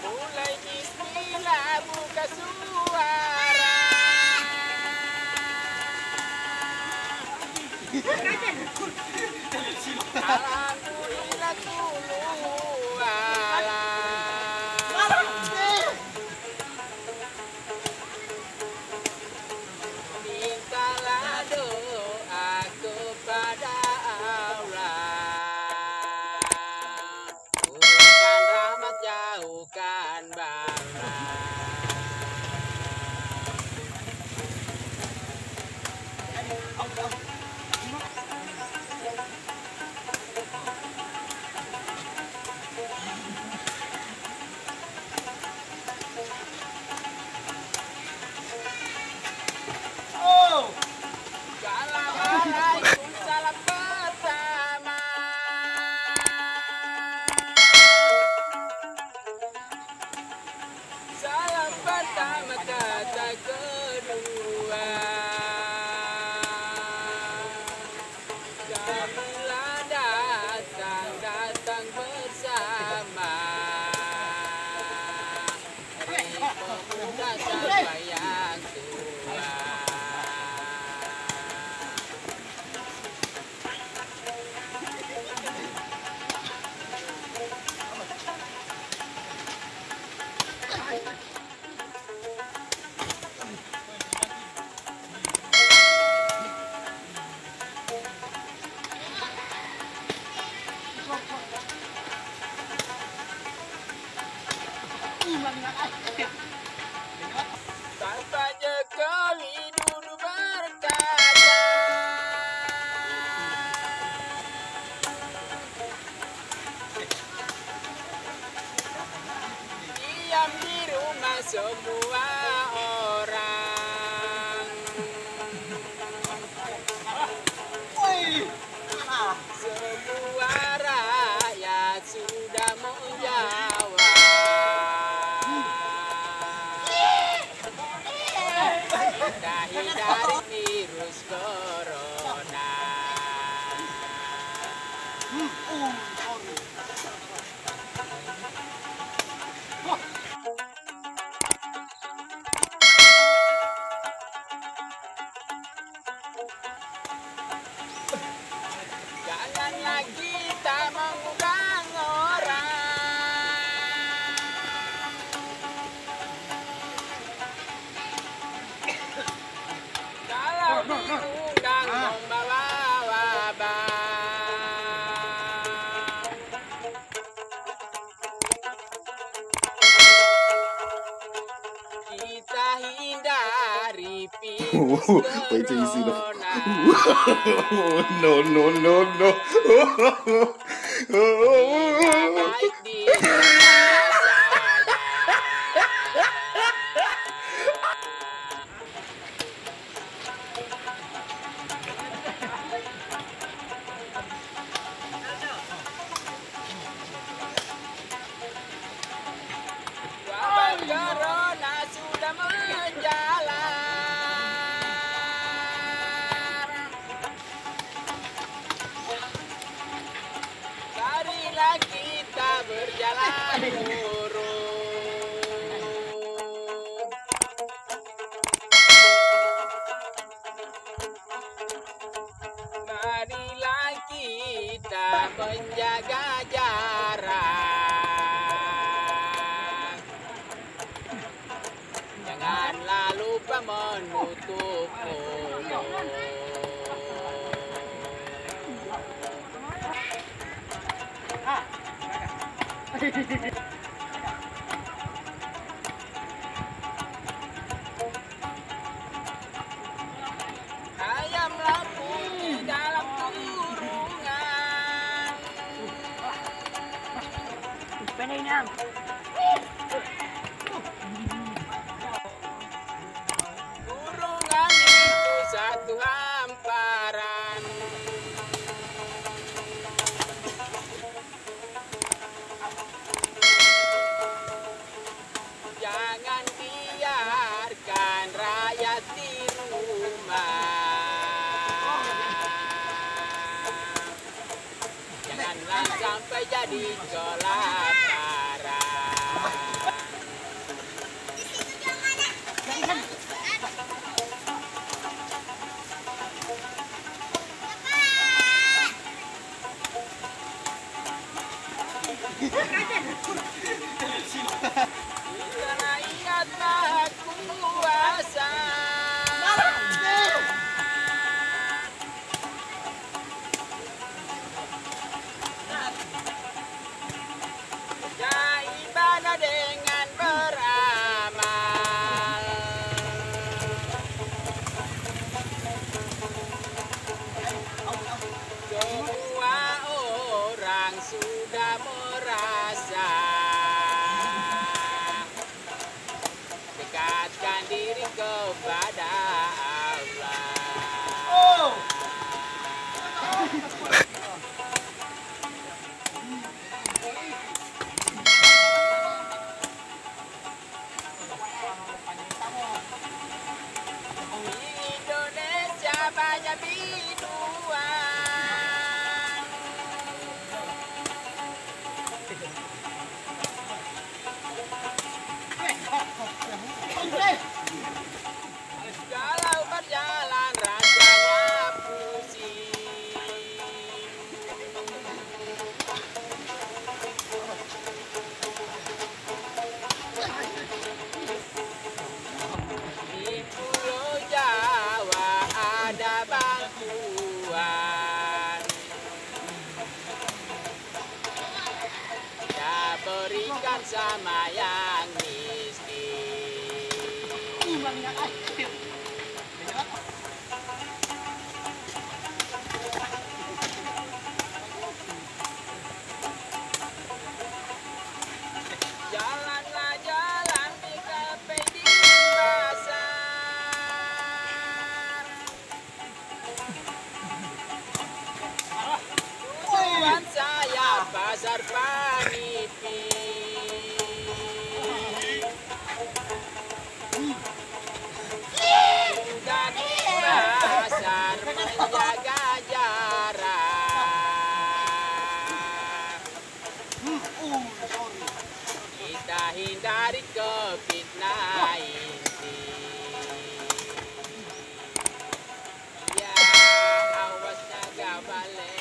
Mulai bismillah buka suara. Alhamdulillah kulu mintalah doa kepada Allah, turunkan rahmat jauhkan bala. Assalamualaikum, salam pertama. Salam pertama kata kedua. Kamilah datang bersama. Dari pemuda sampai yang tua. Bapak Jokowi dulu berkata, diam di rumah semua orang. Semua rakyat sudah menjawab. Dari virus corona. Janganlah kita mengundang orang. Kalau diundang membawa wabah. Kita hindari virus Wait till you see the. corona. No, no, no, no. Tidak baik di rumah saya. Wabah corona sudah menjalar. Marilah kita berjalan lurus. Marilah kita menjaga jarak. Janganlah lupa menutup mulut. Ayam lapuk di dalam kurungan. Kurungan itu satu hamparan. Jangan biarkan rakyat di jadi kelaparan. Karena ingatlah kuasa. Ya ibadah dengan beramal. Semua orang sudah merasa dekatkan diri kepada Allah. Di Indonesia banyak biduan. Kalau berjalan rasanya pusing. Di Pulau Jawa ada bantuan. Ya berikan sama yang miskin. Jalanlah jalan di kafe di pasar. Tujuan saya pasar Panipi. Sudah di pasar menjaga jarak. Kita hindari COVID-19. Ya, awas jaga balik.